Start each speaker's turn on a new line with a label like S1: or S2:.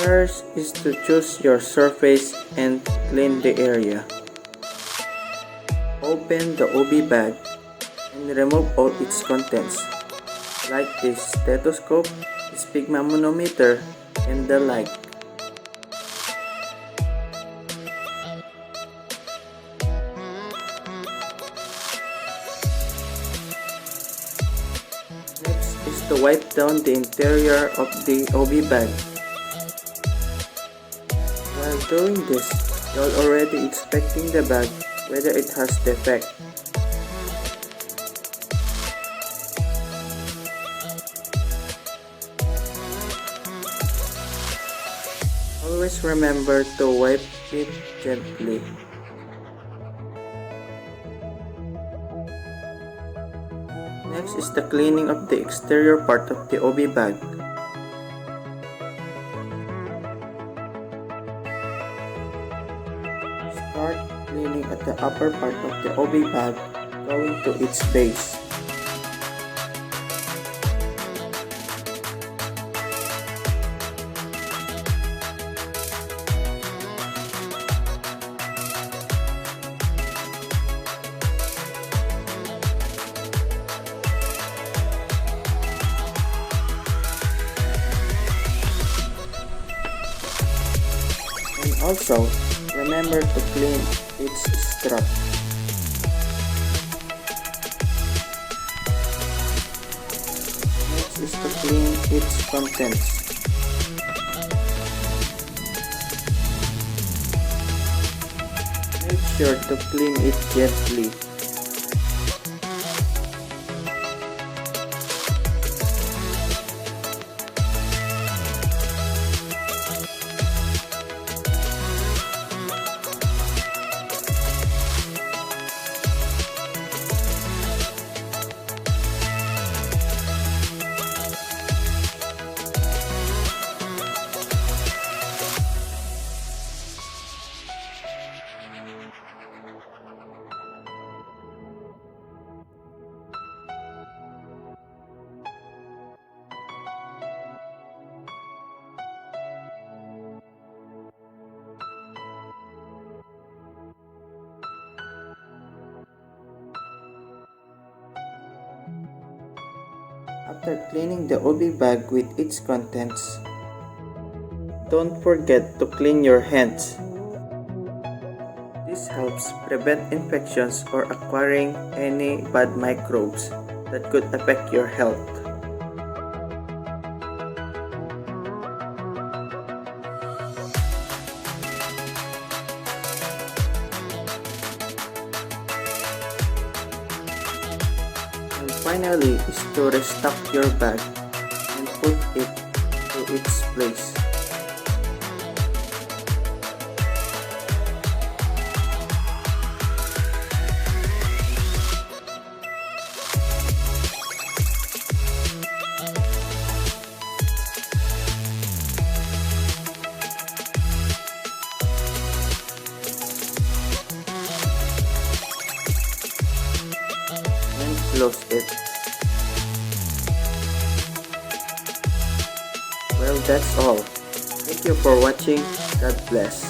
S1: First is to choose your surface and clean the area. Open the OB bag and remove all its contents, like the stethoscope, the sphygmomanometer, and the like. Next is to wipe down the interior of the OB bag. While doing this, you're already inspecting the bag whether it has defect. Always remember to wipe it gently. Next is the cleaning of the exterior part of the OB bag. Start cleaning at the upper part of the OB bag, going to its base. And also, remember to clean its strap. Next is to clean its contents. Make sure to clean it gently. After cleaning the OB bag with its contents, don't forget to clean your hands. This helps prevent infections or acquiring any bad microbes that could affect your health. And finally is to restock your bag and put it to its place. Close it. Well, that's all. Thank you for watching. God bless.